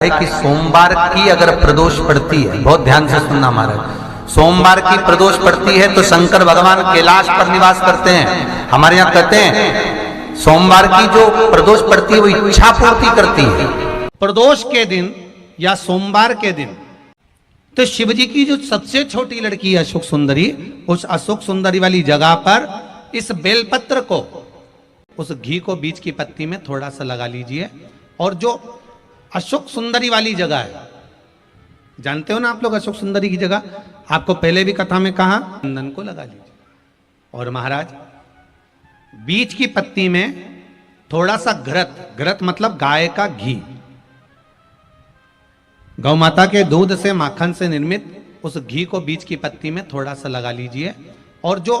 है कि सोमवार की अगर प्रदोष पड़ती है, बहुत ध्यान से सुनना महाराज, सोमवार की प्रदोष पड़ती है तो शंकर भगवान कैलाश पर निवास करते हैं। हमारे यहाँ कहते हैं सोमवार की जो प्रदोष पड़ती है वो इच्छा पूर्ति करती है। प्रदोष के दिन या सोमवार के दिन तो शिव जी की जो सबसे छोटी लड़की है अशोक सुंदरी, उस अशोक सुंदरी वाली जगह पर इस बेलपत्र को, उस घी को बीच की पत्ती में थोड़ा सा लगा लीजिए। और जो अशोक सुंदरी वाली जगह है, जानते हो ना आप लोग अशोक सुंदरी की जगह, आपको पहले भी कथा में कहा, चंदन को लगा लीजिए। और महाराज बीच की पत्ती में थोड़ा सा घृत, घृत मतलब गाय का घी, गौ माता के दूध से माखन से निर्मित उस घी को बीच की पत्ती में थोड़ा सा लगा लीजिए। और जो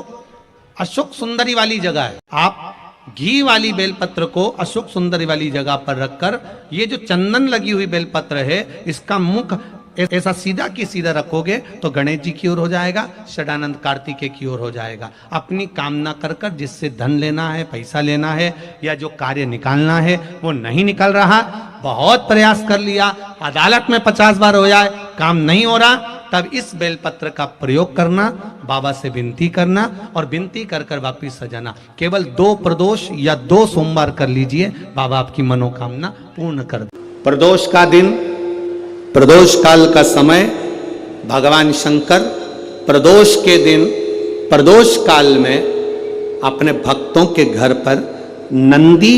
अशोक सुंदरी वाली जगह है, आप घी वाली बेलपत्र को अशोक सुंदरी वाली जगह पर रखकर ये जो चंदन लगी हुई बेलपत्र है इसका मुख ऐसा सीधा की सीधा रखोगे तो गणेश जी की ओर हो जाएगा, षडानंद कार्तिकेय की ओर हो जाएगा। अपनी कामना कर कर जिससे धन लेना है, पैसा लेना है या जो कार्य निकालना है वो नहीं निकल रहा, बहुत प्रयास कर लिया, अदालत में 50 बार हो जाए, काम नहीं हो रहा, तब इस बेलपत्र का प्रयोग करना, बाबा से विनती करना और विनती कर कर वापिस सजाना। केवल 2 प्रदोष या 2 सोमवार कर लीजिए, बाबा आपकी मनोकामना पूर्ण कर दे। प्रदोष का दिन, प्रदोष काल का समय, भगवान शंकर प्रदोष के दिन, प्रदोष काल में अपने भक्तों के घर पर नंदी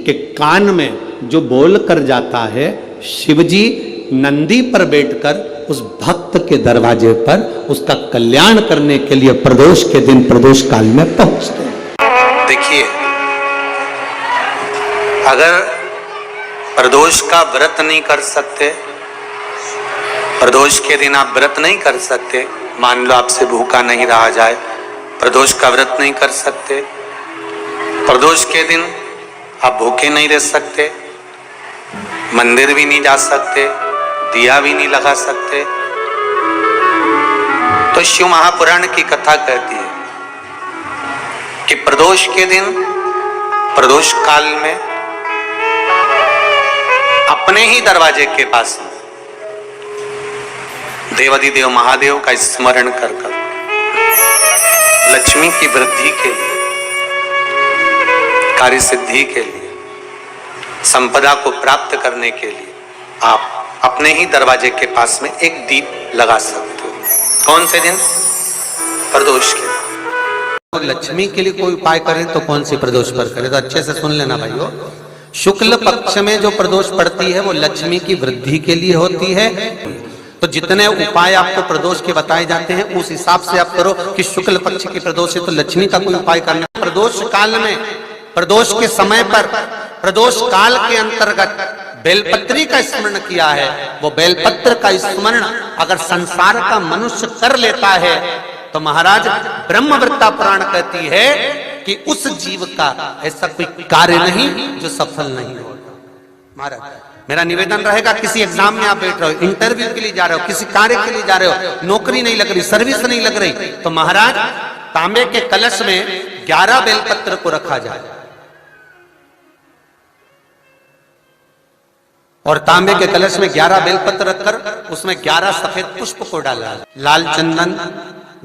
के कान में जो बोल कर जाता है, शिवजी नंदी पर बैठकर उस भक्त के दरवाजे पर उसका कल्याण करने के लिए प्रदोष के दिन, प्रदोष काल में पहुंचते हैं। देखिए, अगर प्रदोष का व्रत नहीं कर सकते, प्रदोष के दिन आप व्रत नहीं कर सकते, मान लो आपसे भूखा नहीं रहा जाए, प्रदोष का व्रत नहीं कर सकते, प्रदोष के दिन आप भूखे नहीं रह सकते, मंदिर भी नहीं जा सकते, दिया भी नहीं लगा सकते, तो शिव महापुराण की कथा कहती है कि प्रदोष के दिन, प्रदोष काल में अपने ही दरवाजे के पास देवाधिदेव महादेव का स्मरण कर कर लक्ष्मी की वृद्धि के लिए, कार्य सिद्धि के लिए, संपदा को प्राप्त करने के लिए आप अपने ही दरवाजे के पास में एक दीप लगा सकते हो। कौन से दिन? प्रदोष के दिन। लक्ष्मी के लिए कोई उपाय करें तो कौन सी प्रदोष पर करें? तो अच्छे से सुन लेना भाइयों, शुक्ल पक्ष में जो प्रदोष पड़ती है वो लक्ष्मी की वृद्धि के लिए होती है। तो जितने उपाय आपको प्रदोष के बताए जाते हैं उस हिसाब से आप करो कि शुक्ल पक्ष की प्रदोष है तो लक्ष्मी का कोई उपाय करना। प्रदोष काल में, प्रदोष के समय पर, प्रदोष काल के अंतर्गत बेलपत्री का स्मरण किया है। वो बेलपत्र का स्मरण अगर संसार का मनुष्य कर लेता है तो महाराज ब्रह्मवृत्ता पुराण कहती है कि उस जीव का ऐसा कोई कार्य नहीं जो सफल नहीं होगा। महाराज मेरा निवेदन रहेगा, किसी एग्जाम में आप बैठ रहे हो, इंटरव्यू के लिए जा रहे हो, किसी कार्य के लिए जा रहे हो, नौकरी नहीं लग रही, सर्विस नहीं लग रही, तो महाराज तांबे के कलश में 11 बेलपत्र को रखा जाए और तांबे के कलश में 11 बेलपत्र रखकर उसमें 11 सफेद पुष्प को डाला, लाल चंदन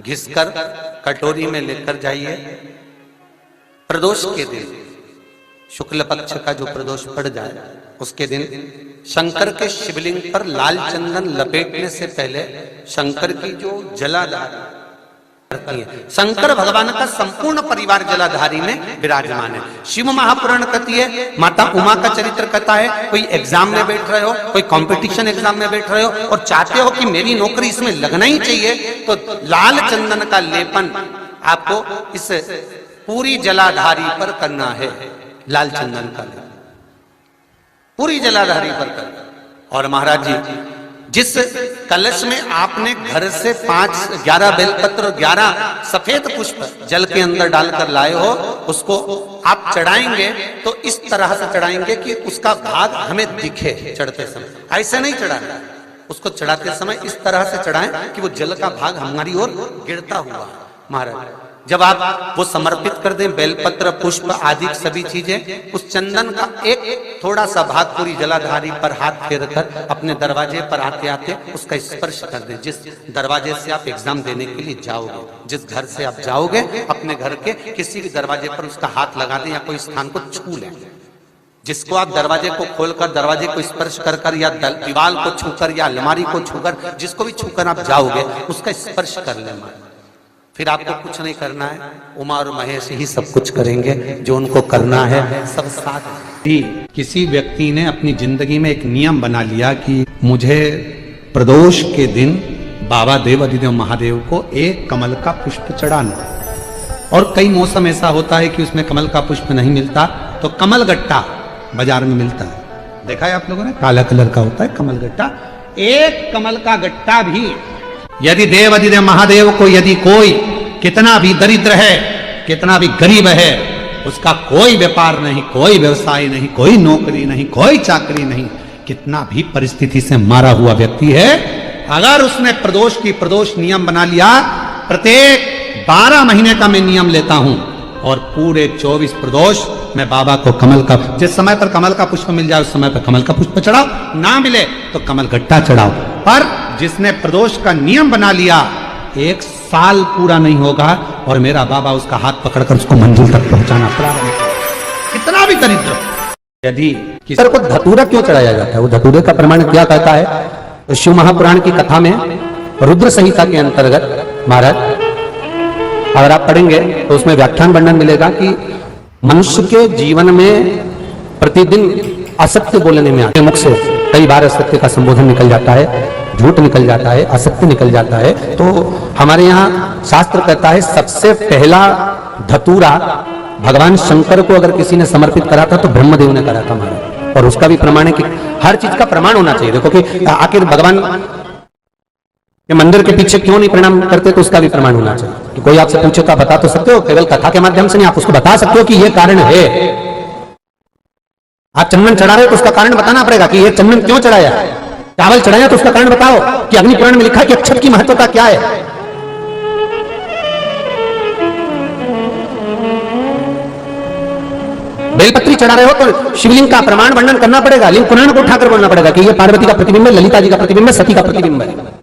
घिसकर कटोरी में लेकर जाइए। प्रदोष के दिन, शुक्ल पक्ष का जो प्रदोष पड़ जाए उसके दिन शंकर के शिवलिंग पर लाल चंदन लपेटने से पहले शंकर की जो जलाधारी करती है, शंकर भगवान का संपूर्ण परिवार जलाधारी में विराजमान है। शिव महापुराण कहती है, माता उमा का चरित्र कहता है, कोई एग्जाम में बैठ रहे हो, कोई कंपटीशन एग्जाम में बैठ रहे हो और चाहते हो कि मेरी नौकरी इसमें लगना ही चाहिए, तो लाल चंदन का लेपन आपको इस पूरी जलाधारी पर करना है। लाल चंदन का लेपन पूरी जलाधारी पर करना। और महाराज जी जिस कलश में आपने घर से 11 बेलपत्र, 11 सफेद पुष्प जल के अंदर डालकर लाए हो, उसको आप चढ़ाएंगे तो इस तरह से चढ़ाएंगे कि उसका भाग हमें दिखे चढ़ते समय। ऐसे नहीं चढ़ाना, उसको चढ़ाते समय इस तरह से चढ़ाएं कि वो जल का भाग हमारी ओर गिरता हुआ। महाराज जब आप वो समर्पित कर दें, बेलपत्र पुष्प आदि सभी चीजें, उस चंदन का एक थोड़ा सा भाग पूरी जलाधारी पर हाथ फेर कर अपने दरवाजे पर आते आते उसका स्पर्श कर दें। जिस दरवाजे से आप एग्जाम देने के लिए जाओगे, जिस घर से आप जाओगे, अपने घर के किसी भी दरवाजे पर उसका हाथ लगा दें या कोई स्थान को छू लें। जिसको आप दरवाजे को खोलकर, दरवाजे को स्पर्श कर कर या दीवार को छूकर या अलमारी को छूकर, जिसको भी छूकर आप जाओगे उसका स्पर्श कर लेना। फिर आपको कुछ नहीं करना है, उमा और महेश ही सब कुछ करेंगे, जो उनको करना है सब साथ। किसी व्यक्ति ने अपनी जिंदगी में एक नियम बना लिया कि मुझे प्रदोष के दिन बाबा देव अधिदेव महादेव को एक कमल का पुष्प चढ़ाना। और कई मौसम ऐसा होता है कि उसमें कमल का पुष्प नहीं मिलता, तो कमल गट्टा बाजार में मिलता है, देखा है आप लोगों ने, काला कलर का होता है कमल गट्टा। एक कमल का गट्टा भी यदि देव अधिदेव महादेव को, यदि कोई कितना भी दरिद्र है, कितना भी गरीब है, उसका कोई व्यापार नहीं, कोई व्यवसाय नहीं, कोई नौकरी नहीं, कोई चाकरी नहीं, कितना भी परिस्थिति से मारा हुआ व्यक्ति है, अगर उसने प्रदोष की प्रदोष नियम बना लिया, प्रत्येक 12 महीने का मैं नियम लेता हूं और पूरे 24 प्रदोष मैं बाबा को कमल का, जिस समय पर कमल का पुष्प मिल जाए उस समय पर कमल का पुष्प चढ़ाओ, ना मिले तो कमल गट्टा चढ़ाओ। पर जिसने प्रदोष का नियम बना लिया, 1 साल पूरा नहीं होगा और मेरा बाबा उसका हाथ पकड़कर उसको मंजिल तक पहुंचाना प्रारंभ करेगा, कितना भी दरिद्र। यदि किसी को धतूरा क्यों चढ़ाया जाता है, वो धतूरे का प्रमाण क्या कहता है? तो शिव महापुराण की कथा में रुद्र संहिता के अंतर्गत महाराज अगर आप पढ़ेंगे तो उसमें व्याख्यान वर्णन मिलेगा कि मनुष्य के जीवन में प्रतिदिन असत्य बोलने में आते मुख से कई बार असत्य का संबोधन निकल जाता है, झूठ निकल जाता है, असत्य निकल जाता है। तो हमारे यहाँ शास्त्र कहता है सबसे पहला धतूरा भगवान शंकर को अगर किसी ने समर्पित करा था तो ब्रह्मदेव ने करा था महाराज। और उसका भी प्रमाण है कि हर चीज का प्रमाण होना चाहिए। देखो कि आखिर भगवान के मंदिर के पीछे क्यों नहीं प्रणाम करते, तो उसका भी प्रमाण होना चाहिए। कि कोई आपसे पूछे तो आप बता तो सकते हो, केवल कथा के माध्यम से नहीं, आप उसको बता सकते हो कि ये कारण है। आप चंदन चढ़ा रहे हो तो उसका कारण बताना पड़ेगा कि ये चंदन क्यों चढ़ाया, चावल चढ़ाया तो उसका कारण बताओ कि अग्नि पुराण में लिखा है कि अक्षत की महत्वता क्या है। बेलपत्री चढ़ा रहे हो तो शिवलिंग का प्रमाण वर्णन करना पड़ेगा, लिंग पुराण को उठाकर बोलना पड़ेगा कि ये पार्वती का प्रतिबिंब है, ललिता जी का प्रतिबिंब है, सती का प्रतिबिंब है।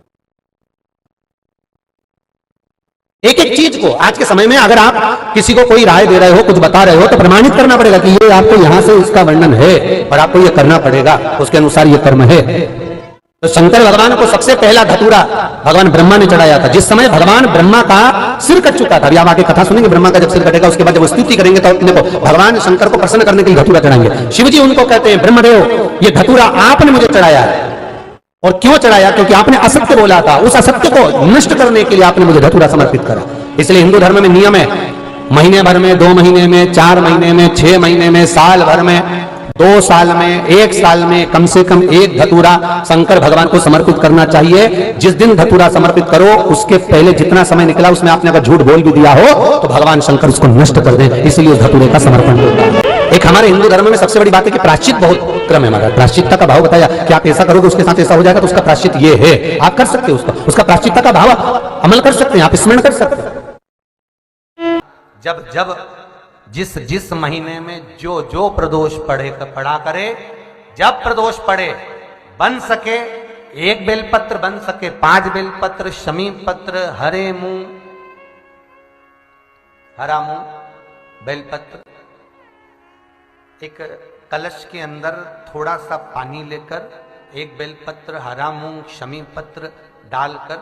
एक एक चीज को आज के समय में अगर आप किसी को कोई राय दे रहे हो, कुछ बता रहे हो, तो प्रमाणित करना पड़ेगा कि ये आपको यहां से इसका वर्णन है और आपको ये करना पड़ेगा, उसके अनुसार ये कर्म है। तो शंकर भगवान को सबसे पहला धतूरा भगवान ब्रह्मा ने चढ़ाया था, जिस समय भगवान ब्रह्मा का सिर कट चुका था। अभी आप आगे कथा सुनेंगे, ब्रह्मा का जब सिर कटेगा उसके बाद जब स्तुति करेंगे तो अपने को भगवान शंकर को प्रसन्न करने के लिए धतूरा चढ़ाएंगे। शिव जी उनको कहते हैं, ब्रह्मदेव ये धतूरा आपने मुझे चढ़ाया है। और क्यों चढ़ाया? क्योंकि आपने असत्य बोला था, उस असत्य को नष्ट करने के लिए आपने मुझे धतूरा समर्पित करा। इसलिए हिंदू धर्म में नियम है, महीने भर में, 2 महीने में, 4 महीने में, 6 महीने में, साल भर में, 2 साल में, 1 साल में कम से कम 1 धतूरा शंकर भगवान को समर्पित करना चाहिए। जिस दिन धतूरा समर्पित करो उसके पहले जितना समय निकला उसमें आपने अगर झूठ बोल भी दिया हो तो भगवान शंकर उसको नष्ट कर दे, इसलिए उस धतूरे का समर्पण होता है। एक हमारे हिंदू धर्म में सबसे बड़ी बात है कि प्रायश्चित बहुत क्रम है हमारा। प्रायश्चित्ता का भाव बताया कि आप ऐसा करोगे उसके साथ ऐसा हो जाएगा, तो उसका प्रायश्चित ये है, आप कर सकते हो उसका प्रायश्चित्ता का भाव अमल कर सकते हैं, आप स्मरण कर सकते हैं। जब जब जिस महीने में जो प्रदोष पढ़ा करे, जब प्रदोष पढ़े, बन सके 1 बेलपत्र, बन सके 5 बेलपत्र, शमी पत्र, हरे मुंह, हरा मुंह बेलपत्र, एक कलश के अंदर थोड़ा सा पानी लेकर 1 बेलपत्र, हरा मूंग, शमी पत्र डालकर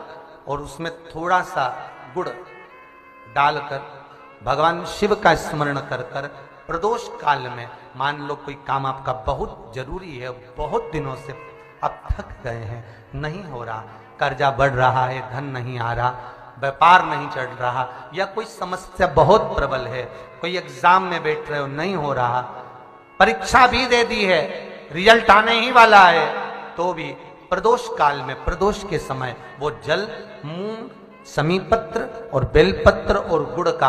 और उसमें थोड़ा सा गुड़ डालकर भगवान शिव का स्मरण कर कर प्रदोष काल में, मान लो कोई काम आपका बहुत जरूरी है, बहुत दिनों से आप थक गए हैं, नहीं हो रहा, कर्जा बढ़ रहा है, धन नहीं आ रहा, व्यापार नहीं चढ़ रहा, या कोई समस्या बहुत प्रबल है, कोई एग्जाम में बैठ रहे हो नहीं हो रहा, परीक्षा भी दे दी है, रिजल्ट आने ही वाला है, तो भी प्रदोष काल में, प्रदोष के समय वो जल मुंह समीपत्र और बेलपत्र और गुड़ का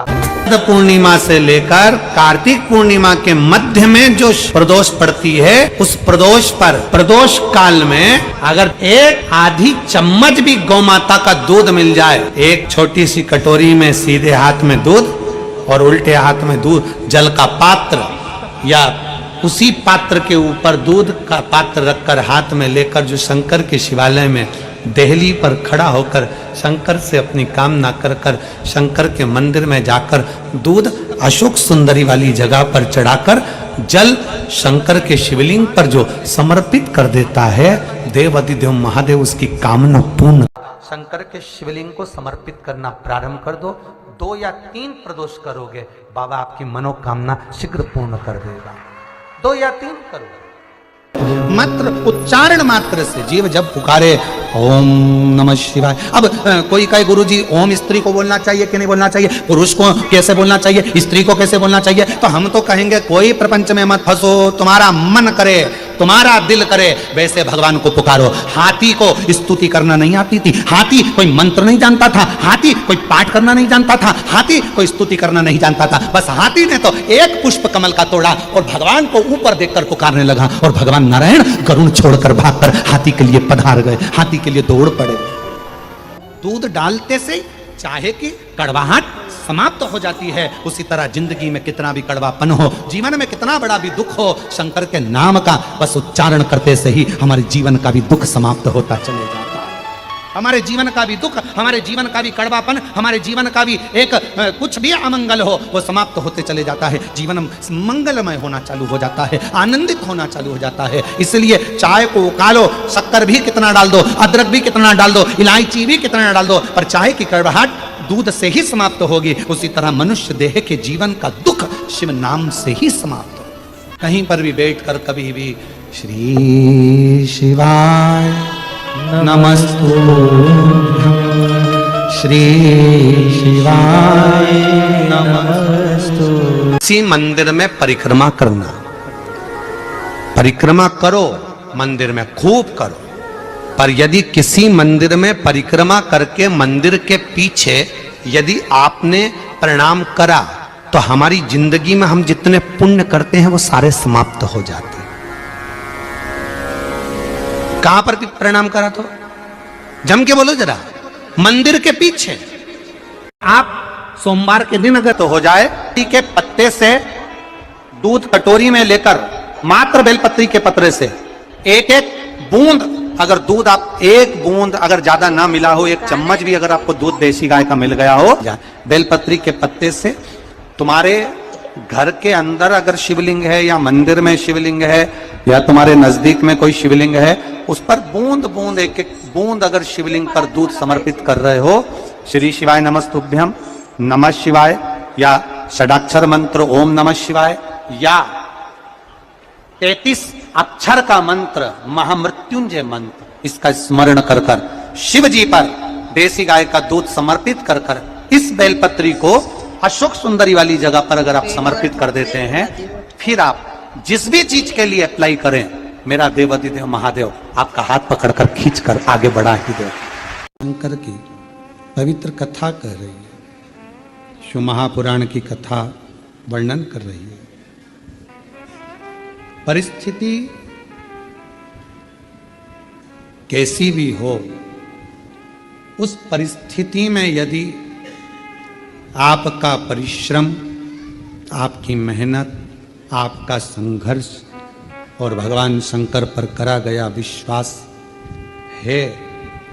पूर्णिमा से लेकर कार्तिक पूर्णिमा के मध्य में जो प्रदोष पड़ती है, उस प्रदोष पर प्रदोष काल में अगर एक आधी चम्मच भी गौ माता का दूध मिल जाए, एक छोटी सी कटोरी में सीधे हाथ में दूध और उल्टे हाथ में दूध, जल का पात्र या उसी पात्र के ऊपर दूध का पात्र रखकर हाथ में लेकर जो शंकर के शिवालय में देहली पर खड़ा होकर शंकर से अपनी कामना कर कर शंकर के मंदिर में जाकर दूध अशोक सुंदरी वाली जगह पर चढ़ाकर जल शंकर के शिवलिंग पर जो समर्पित कर देता है, देव अधिदेव महादेव उसकी कामना पूर्ण। शंकर के शिवलिंग को समर्पित करना प्रारंभ कर दो। 2 या 3 प्रदोष करोगे, बाबा आपकी मनोकामना शीघ्र पूर्ण कर देगा। 2 या 3 करोगे। मात्र उच्चारण मात्र से जीव जब पुकारे ओम नमः शिवाय। अब कोई कहे गुरुजी ओम स्त्री को बोलना चाहिए कि नहीं बोलना चाहिए, पुरुष को कैसे बोलना चाहिए, स्त्री को कैसे बोलना चाहिए, तो हम तो कहेंगे कोई प्रपंच में मत फंसो, तुम्हारा मन करे, तुम्हारा दिल करे वैसे भगवान को पुकारो। हाथी को स्तुति करना नहीं आती थी, हाथी कोई मंत्र नहीं जानता था, हाथी कोई पाठ करना नहीं जानता था, हाथी कोई स्तुति करना नहीं जानता था, बस हाथी ने तो एक पुष्प कमल का तोड़ा और भगवान को ऊपर देखकर पुकारने लगा और भगवान नारायण गरुण छोड़कर भागकर हाथी के लिए पधार गए, हाथी के लिए दौड़ पड़े। दूध डालते से चाहे कि कड़वाहट समाप्त हो जाती है, उसी तरह जिंदगी में कितना भी कड़वापन हो, जीवन में कितना बड़ा भी दुख हो, शंकर के नाम का बस उच्चारण करते से ही हमारे जीवन का भी दुख समाप्त होता चले जाता है। हमारे जीवन का भी दुख, हमारे जीवन का भी कड़वापन, हमारे जीवन का भी एक कुछ भी अमंगल हो, वो समाप्त होते चले जाता है। जीवन मंगलमय होना चालू हो जाता है, आनंदित होना चालू हो जाता है। इसलिए चाय को उकालो, शक्कर भी कितना डाल दो, अदरक भी कितना डाल दो, इलायची भी कितना डाल दो, पर चाय की कड़वाहट दूध से ही समाप्त होगी। उसी तरह मनुष्य देह के जीवन का दुख शिव नाम से ही समाप्त हो। कहीं पर भी बैठकर कभी भी श्री शिवाय नमस्तुभ्यं, श्री शिवाय नमस्तुभ्यं। इसी मंदिर में परिक्रमा करना, परिक्रमा करो, मंदिर में खूब करो, पर यदि किसी मंदिर में परिक्रमा करके मंदिर के पीछे यदि आपने प्रणाम करा तो हमारी जिंदगी में हम जितने पुण्य करते हैं वो सारे समाप्त हो जाते हैं। कहां पर भी प्रणाम करा तो जम के बोलो जरा, मंदिर के पीछे। आप सोमवार के दिन अगर तो हो जाए के पत्ते से दूध कटोरी में लेकर मात्र बेलपत्री के पत्रे से एक एक बूंद, अगर दूध आप एक बूंद अगर ज्यादा ना मिला हो, 1 चम्मच भी अगर आपको दूध देसी गाय का मिल गया हो, बेलपत्री के पत्ते से तुम्हारे घर के अंदर अगर शिवलिंग है या मंदिर में शिवलिंग है या तुम्हारे नजदीक में कोई शिवलिंग है, उस पर बूंद बूंद एक एक बूंद अगर शिवलिंग पर दूध समर्पित कर रहे हो, श्री शिवाय नमस्तुभ्यम, नमः शिवाय या षडाक्षर मंत्र ओम नमः शिवाय या 33 अक्षर का मंत्र महामृत्युंजय मंत्र, इसका स्मरण कर कर शिव जी पर देसी गाय का दूध समर्पित कर कर इस बेलपत्री को अशोक सुंदरी वाली जगह पर अगर आप समर्पित कर देते हैं, फिर आप जिस भी चीज के लिए अप्लाई करें, मेरा देव अधिदेव महादेव आपका हाथ पकड़कर खींचकर आगे बढ़ा ही दे। शंकर की पवित्र कथा कह रही है, शिव महापुराण की कथा वर्णन कर रही है। परिस्थिति कैसी भी हो, उस परिस्थिति में यदि आपका परिश्रम, आपकी मेहनत, आपका संघर्ष और भगवान शंकर पर करा गया विश्वास है,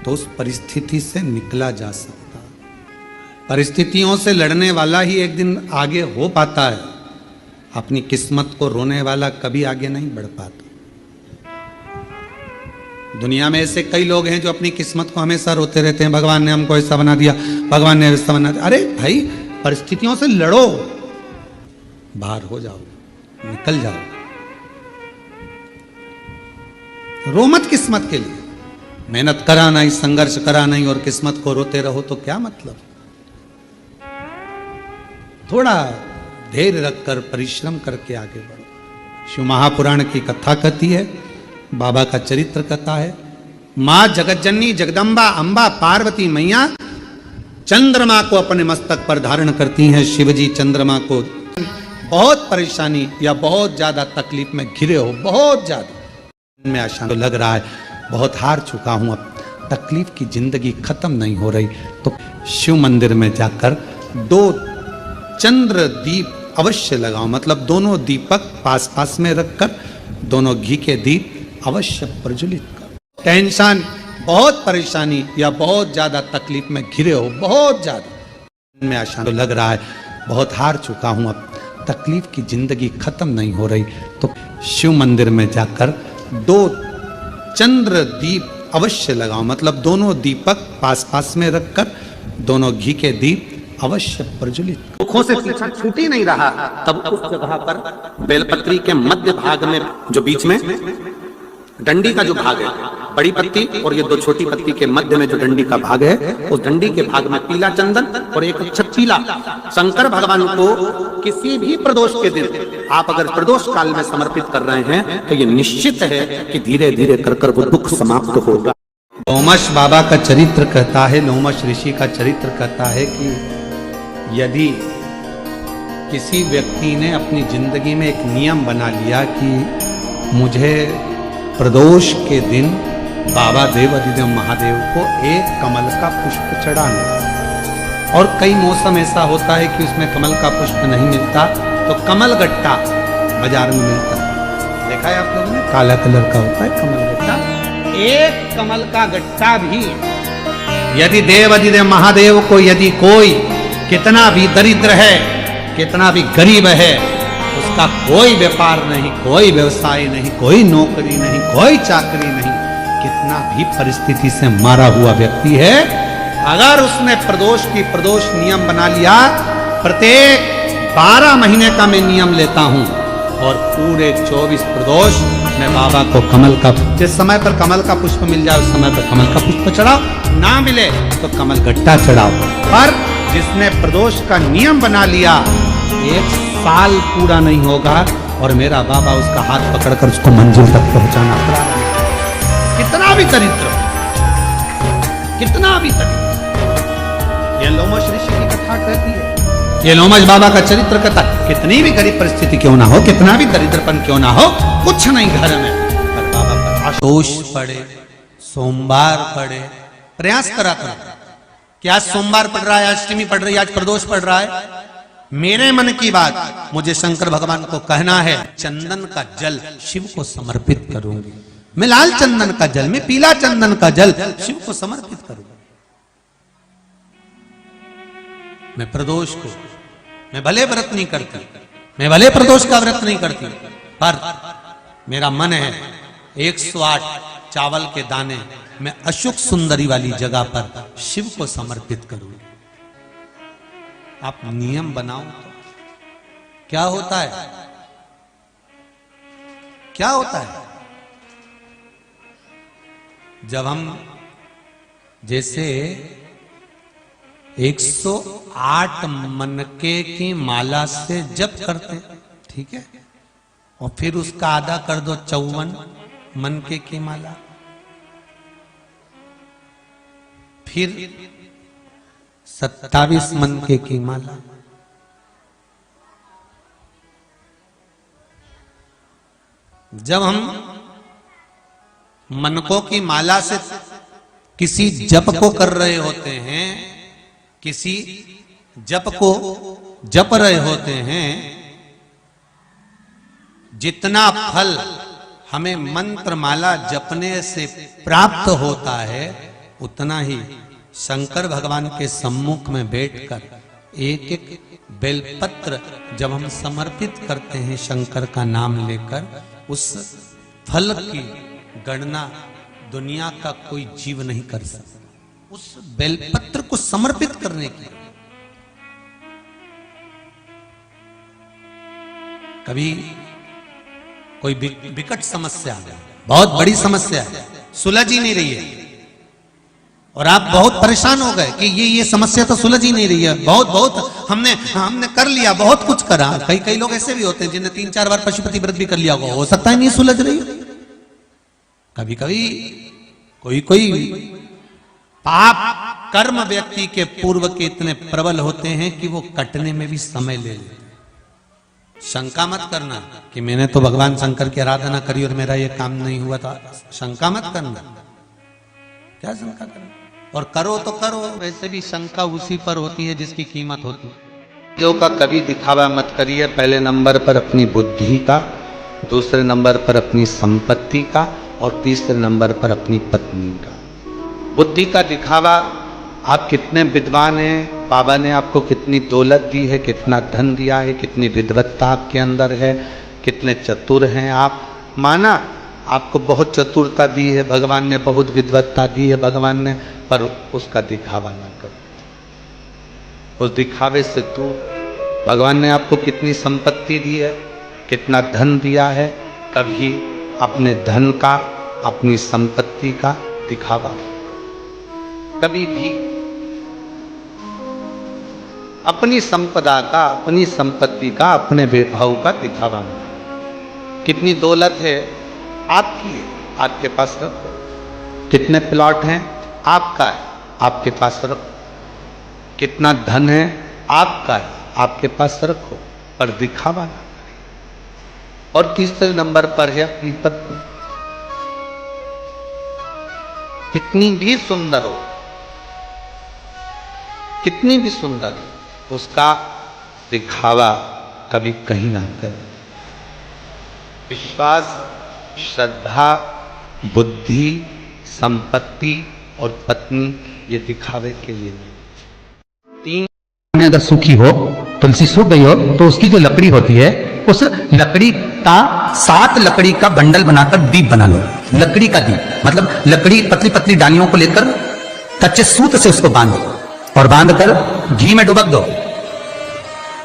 तो उस परिस्थिति से निकला जा सकता है। परिस्थितियों से लड़ने वाला ही एक दिन आगे हो पाता है, अपनी किस्मत को रोने वाला कभी आगे नहीं बढ़ पाता। दुनिया में ऐसे कई लोग हैं जो अपनी किस्मत को हमेशा रोते रहते हैं, भगवान ने हमको ऐसा बना दिया, भगवान ने ऐसा बना दिया। अरे भाई, परिस्थितियों से लड़ो, बाहर हो जाओ, निकल जाओ, रो मत किस्मत के लिए। मेहनत करा नहीं, संघर्ष करा नहीं और किस्मत को रोते रहो तो क्या मतलब। थोड़ा धैर्य रखकर परिश्रम करके आगे बढ़ो। शिव महापुराण की कथा कहती है, बाबा का चरित्र कथा है। माँ जगतजननी जगदम्बा अंबा पार्वती मैया चंद्रमा को अपने मस्तक पर धारण करती हैं। शिवजी चंद्रमा को बहुत परेशानी या बहुत ज्यादा तकलीफ में घिरे हो, बहुत ज्यादा में आशा तो लग रहा है बहुत हार चुका हूं, अब तकलीफ की जिंदगी खत्म नहीं हो रही, तो शिव मंदिर में जाकर 2 चंद्र दीप अवश्य लगाओ, मतलब दोनों दीपक पास पास में रखकर दोनों घी के दीप अवश्य प्रज्वलित करो। टेंशन, बहुत परेशानी या बहुत ज्यादा तकलीफ में घिरे हो, बहुत ज्यादा में आशा तो लग रहा है बहुत हार चुका हूं, अब तकलीफ की जिंदगी खत्म नहीं हो रही, तो शिव मंदिर में जाकर 2 चंद्र दीप अवश्य लगाओ, मतलब दोनों दीपक पास पास में रखकर दोनों घी के दीप अवश्य प्रज्वलित। मुखों से पीछा छूट ही नहीं रहा, तब उस जगह पर बेलपत्री के मध्य भाग में जो बीच में डंडी का जो भाग है, बड़ी पत्ती और ये 2 छोटी पत्ती के मध्य में जो डंडी का भाग है, उस डंडी के भाग में पीला चंदन और एक अक्षत पीला। शंकर भगवान को किसी भी प्रदोष के दिन आप अगर प्रदोष काल में समर्पित कर रहे हैं तो ये निश्चित है कि धीरे धीरे कर वो दुख समाप्त होगा। लोमश बाबा का चरित्र कहता है, लोमश ऋषि का चरित्र कहता है कि यदि किसी व्यक्ति ने अपनी जिंदगी में एक नियम बना लिया कि मुझे प्रदोष के दिन बाबा देवाधिदेव महादेव को एक कमल का पुष्प चढ़ाना, और कई मौसम ऐसा होता है कि उसमें कमल का पुष्प नहीं मिलता तो कमल गट्टा बाजार में मिलता है, देखा है आप लोगों ने, काला कलर का होता है कमल गट्टा। एक कमल का गट्टा भी यदि देवाधिदेव महादेव को, यदि कोई कितना भी दरिद्र है, कितना भी गरीब है, उसका कोई व्यापार नहीं, कोई व्यवसाय नहीं, कोई नौकरी नहीं, कोई चाकरी नहीं, कितना भी परिस्थिति से मारा हुआ व्यक्ति है, अगर उसने प्रदोष नियम बना लिया, प्रत्येक 12 महीने का मैं नियम लेता हूं और पूरे 24 प्रदोष मैं बाबा को कमल का, जिस समय पर कमल का पुष्प मिल जाए उस समय पर कमल का पुष्प चढ़ाओ, ना मिले तो कमल गट्टा चढ़ाओ। पर जिसने प्रदोष का नियम बना लिया, 1 साल पूरा नहीं होगा और मेरा बाबा उसका हाथ पकड़कर उसको मंजिल तक पहुंचाना पड़ा, कितना भी दरिद्र, कितना भी दरिद्र। ये लोमश ऋषि की कथा कहती है, ये लोमश बाबा का चरित्र कहता है, कितनी भी गरीब परिस्थिति क्यों ना हो, कितना भी दरिद्रपन क्यों ना हो, कुछ नहीं घर में, पर बाबा पर आशोष पड़े, सोमवार पड़े, प्रयास करा करो कि आज सोमवार पड़ रहा है, आज अष्टमी पड़ रही है, आज प्रदोष पड़ रहा है, मेरे मन की बात मुझे शंकर भगवान को कहना है, चंदन का जल शिव को समर्पित करूंगी, मैं लाल चंदन का जल, मैं पीला चंदन का जल शिव को समर्पित करूंगी। मैं प्रदोष को, मैं भले व्रत नहीं करती, मैं भले प्रदोष का व्रत नहीं करती, पर मेरा मन है 108 चावल के दाने मैं अशोक सुंदरी वाली जगह पर शिव को समर्पित करूंगी। आप नियम बनाओ तो क्या होता है, क्या होता है जब हम जैसे 108 मनके की माला से जप करते, ठीक है, और फिर उसका आधा कर दो 54 मनके की माला, फिर 27 मनके की माला, जब हम मनकों की माला से किसी जप को कर रहे होते हैं, किसी जप को जप रहे होते हैं, जितना फल हमें मंत्र माला जपने से प्राप्त होता है, उतना ही शंकर भगवान के सम्मुख में बैठकर एक एक बेलपत्र जब हम समर्पित करते हैं शंकर का नाम लेकर, उस फल की गणना दुनिया का कोई जीव नहीं कर सकता। उस बेलपत्र को समर्पित करने की, कभी कोई विकट समस्या, बहुत बड़ी समस्या है, सुलझ ही नहीं रही है, और आप बहुत परेशान हो गए कि ये समस्या तो सुलझ ही नहीं रही है, बहुत हमने कर लिया, बहुत कुछ करा। कई लोग ऐसे भी होते हैं जिन्हें 3-4 बार पशुपति व्रत भी कर लिया होगा, हो सकता है नहीं सुलझ रही। कभी कभी कोई पाप कर्म व्यक्ति के पूर्व के इतने प्रबल होते हैं कि वो कटने में भी समय ले लेते। शंका मत करना कि मैंने तो भगवान शंकर की आराधना करी और मेरा ये काम नहीं हुआ था। शंका मत करना, क्या शंका करना, और करो तो करो। वैसे भी शंका उसी पर होती है जिसकी कीमत होती है। जो का कभी दिखावा मत करिए। पहले नंबर पर अपनी बुद्धि का, दूसरे नंबर पर अपनी संपत्ति का, और तीसरे नंबर पर अपनी पत्नी का। बुद्धि का दिखावा, आप कितने विद्वान हैं, बाबा ने आपको कितनी दौलत दी है, कितना धन दिया है, कितनी विद्वत्ता आपके अंदर है, कितने चतुर हैं आप। माना आपको बहुत चतुरता दी है भगवान ने, बहुत विद्वत्ता दी है भगवान ने, पर उसका दिखावा ना करो। उस दिखावे से दूर। भगवान ने आपको कितनी संपत्ति दी है, कितना धन दिया है, कभी अपने धन का, अपनी संपत्ति का दिखावा कभी भी, अपनी संपदा का, अपनी संपत्ति का, अपने वैभव का दिखावा। कितनी दौलत है आपकी है, आपके पास रखो। कितने प्लॉट हैं आपका है, आपके पास रखो। कितना धन है आपका है, आपके पास रखो, पर दिखावा ना करें। और तीसरे नंबर पर है अपनी पत्नी। कितनी भी सुंदर हो, कितनी भी सुंदर, उसका दिखावा कभी कहीं ना करें। विश्वास, श्रद्धा, बुद्धि, संपत्ति और पत्नी, ये दिखावे के लिए नहीं। तीन में अगर सूखी हो, तुलसी सूख गई हो, तो उसकी जो लकड़ी होती है, उस लकड़ी का 7 लकड़ी का बंडल बनाकर दीप बना लो। लकड़ी का दीप मतलब लकड़ी, पतली पतली डालियों को लेकर कच्चे सूत से उसको बांधो और बांधकर घी में डुबक दो।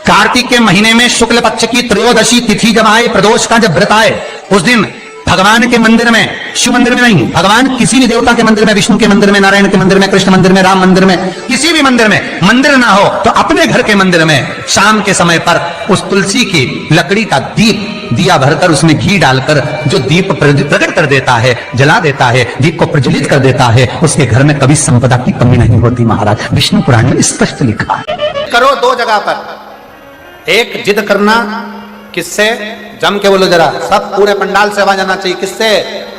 कार्तिक के महीने में शुक्ल पक्ष की त्रयोदशी तिथि जब आए, प्रदोष का जब व्रत आए, उस दिन भगवान के मंदिर में, शिव मंदिर में नहीं, भगवान किसी भी देवता के मंदिर में, विष्णु के मंदिर में, नारायण के मंदिर में, कृष्ण मंदिर में, राम मंदिर में, किसी भी मंदिर में, मंदिर ना हो तो अपने घर के मंदिर में शाम के समय पर उस तुलसी की लकड़ी का दीप, दिया भरकर उसमें घी डालकर जो दीप प्रकट कर देता है, जला देता है, दीप को प्रज्वलित कर देता है, उसके घर में कभी संपदा की कमी नहीं होती। महाराज विष्णु पुराण में स्पष्ट लिखा है। करो 2 जगह पर। एक जिद करना, किससे? जम के बोलो जरा, सब पूरे पंडाल से आवाज आना चाहिए। किससे?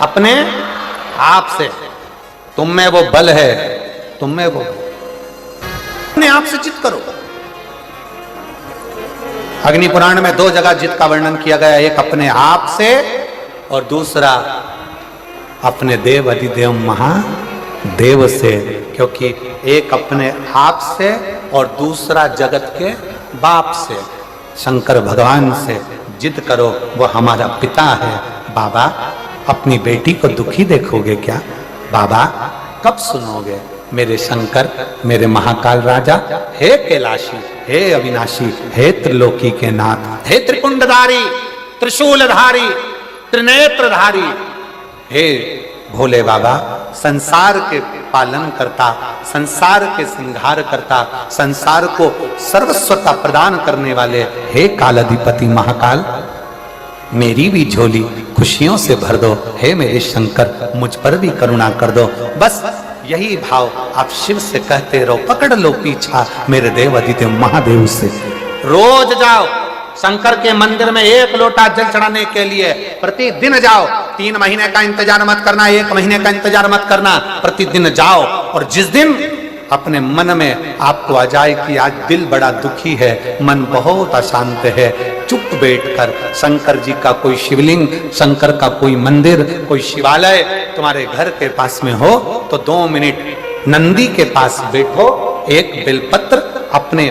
अपने आप से। तुम में वो बल है, तुम में वो, अपने आप से जिद करो। अग्नि पुराण में 2 जगह जिद का वर्णन किया गया, एक अपने आप से और दूसरा अपने देव अधिदेव महादेव से। क्योंकि एक अपने आप से और दूसरा जगत के बाप से, शंकर भगवान से जिद करो। वो हमारा पिता है। बाबा अपनी बेटी को दुखी देखोगे क्या? बाबा कब सुनोगे? मेरे शंकर, मेरे महाकाल राजा, हे कैलाशी, हे अविनाशी, हे त्रिलोकी के नाथ, हे त्रिपुंडधारी, त्रिशूलधारी, त्रिनेत्रधारी, हे भोले बाबा, संसार के पालन करता, संसार के श्रृंगार करता, संसार को सर्वस्वता प्रदान करने वाले, हे कालाधिपति महाकाल, मेरी भी झोली खुशियों से भर दो। हे मेरे शंकर, मुझ पर भी करुणा कर दो। बस यही भाव आप शिव से कहते रहो। पकड़ लो पीछा मेरे देव अधिदेव महादेव से। रोज जाओ शंकर के मंदिर में 1 लोटा जल चढ़ाने के लिए, प्रतिदिन जाओ। 3 महीने का इंतजार मत करना, 1 महीने का इंतजार मत करना, प्रतिदिन जाओ। और जिस दिन अपने मन में आपको आ जाए कि आज दिल बड़ा दुखी है, मन बहुत अशांत है, चुप बैठकर शंकर जी का कोई शिवलिंग, शंकर का कोई मंदिर, कोई शिवालय तुम्हारे घर के पास में हो तो 2 मिनट नंदी के पास बैठो। एक बेलपत्र अपने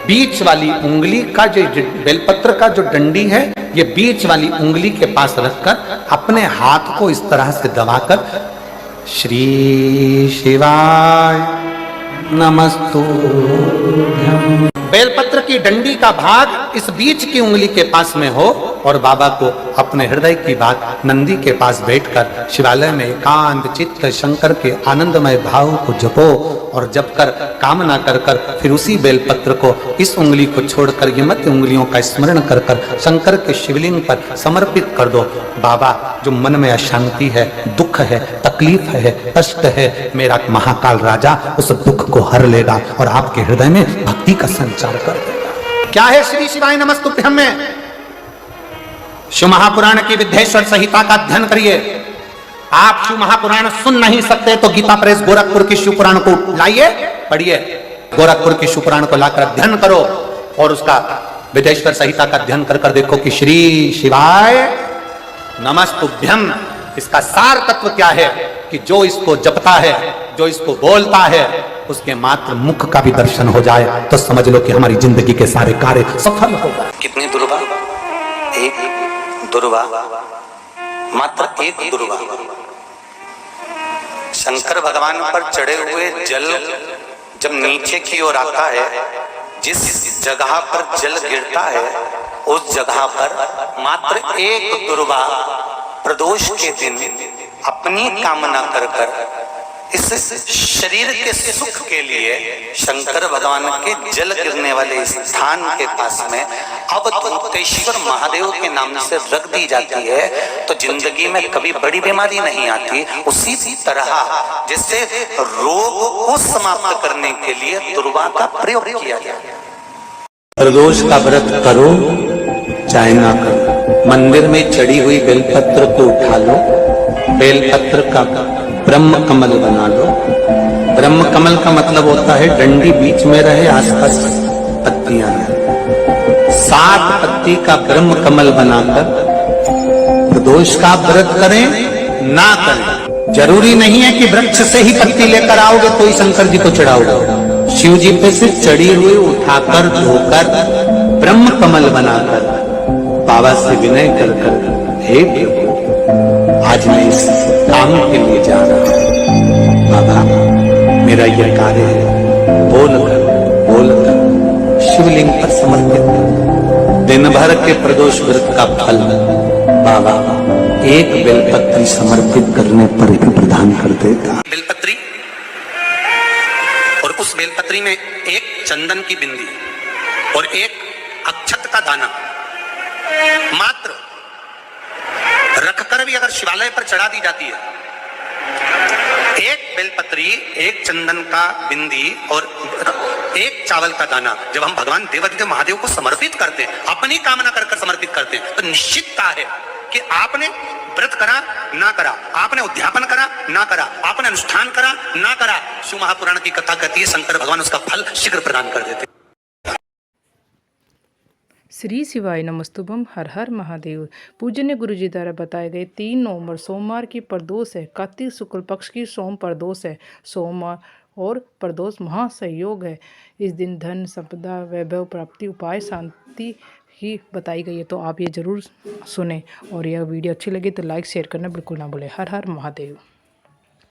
बीच वाली उंगली का, जो बेलपत्र का जो डंडी है, ये बीच वाली उंगली के पास रखकर अपने हाथ को इस तरह से दबाकर श्री शिवाय नमस्तुभ्यं, बेलपत्र की डंडी का भाग इस बीच की उंगली के पास में हो और बाबा को अपने हृदय की बात नंदी के पास बैठकर शिवालय में एकांत चित्त शंकर के आनंदमय भाव को जपो और जप कर कामना कर कर फिर उसी बेलपत्र को इस उंगली को छोड़कर ये मध्य उंगलियों का स्मरण कर कर शंकर के शिवलिंग पर समर्पित कर दो। बाबा, जो मन में अशांति है, दुख है, तकलीफ है, कष्ट है, मेरा महाकाल राजा उस दुख को हर लेगा और आपके हृदय में भक्ति का संचार कर देगा। क्या है श्री शिवाय नमस्तुभ्यम में? शिव महापुराण की विद्येश्वर संहिता का अध्ययन करिए। आप शिव महापुराण सुन नहीं सकते तो गीता प्रेस गोरखपुर की शिव पुराण को लाइए, पढ़िए। गोरखपुर की शिव पुराण को लाकर अध्ययन करो और उसका विद्येश्वर संहिता का अध्ययन कर कर देखो कि श्री शिवाय नमस्तुभ्यम इसका सार तत्व क्या है कि जो इसको जपता है, जो इसको बोलता है, उसके मात्र मुख का भी दर्शन हो जाए तो समझ लो कि हमारी जिंदगी के सारे कार्य सफल होगा। कितनी दुर्वा? एक दुर्वा, मात्र एक दुर्वा। शंकर भगवान पर चढ़े हुए जल जब नीचे की ओर आता है, जिस जगह पर जल गिरता है उस जगह पर मात्र एक दुर्वा प्रदोष के दिन अपनी कामना कर कर इस शरीर के सुख के लिए शंकर भगवान के जल गिरने वाले स्थान के पास में अवधूतेश्वर महादेव के नाम से रख दी जाती है तो जिंदगी में कभी बड़ी बीमारी नहीं आती। उसी तरह जिससे रोग को समाप्त करने के लिए दुर्वा का प्रयोग किया गया। प्रदोष का व्रत करो चाहे ना करो, मंदिर में चढ़ी हुई बेलपत्र को उठा लो, बेलपत्र का ब्रह्म कमल बना लो। ब्रह्म कमल का मतलब होता है डंडी बीच में रहे, आसपास पत्तियां रहे। 7 पत्ती का ब्रह्म कमल बनाकर प्रदोष का व्रत करें ना करें, जरूरी नहीं है कि वृक्ष से ही पत्ती लेकर आओगे तो ही शंकर जी को चढ़ाओगे। शिव जी पे से चढ़ी हुई उठाकर धोकर ब्रह्म कमल बनाकर बाबा से विनय कर कर, हे प्रभु आज मैं इस काम के लिए जा रहा हूं, बाबा मेरा यह कार्य है, बोल कर शिवलिंग पर समर्पित कर। दिन भर के प्रदोष व्रत का फल बाबा एक बेलपत्री समर्पित करने पर ही प्रदान कर देगा। बेलपत्री और उस बेलपत्री में एक चंदन की बिंदी और एक अक्षत का दाना मात्र रखकर भी अगर शिवालय पर चढ़ा दी जाती है, एक बेलपत्री, एक चंदन का बिंदी और एक चावल का दाना जब हम भगवान देवाधिदेव महादेव को समर्पित करते हैं, अपनी कामना कर समर्पित करते हैं, तो निश्चितता है कि आपने व्रत करा ना करा, आपने उद्यापन करा ना करा, आपने अनुष्ठान करा ना करा, शिव महापुराण की कथा कहती है शंकर भगवान उसका फल शीघ्र प्रदान कर देते। श्री शिवाय नमस्तुभम। हर हर महादेव। पूजनीय गुरु जी द्वारा बताए गए 3 नवंबर सोमवार की प्रदोष है, कार्तिक शुक्ल पक्ष की सोम प्रदोष है। सोमवार और प्रदोष महासंयोग है। इस दिन धन संपदा वैभव प्राप्ति उपाय शांति ही बताई गई है, तो आप ये जरूर सुने और यह वीडियो अच्छी लगी तो लाइक शेयर करना बिल्कुल ना भूलें। हर हर महादेव।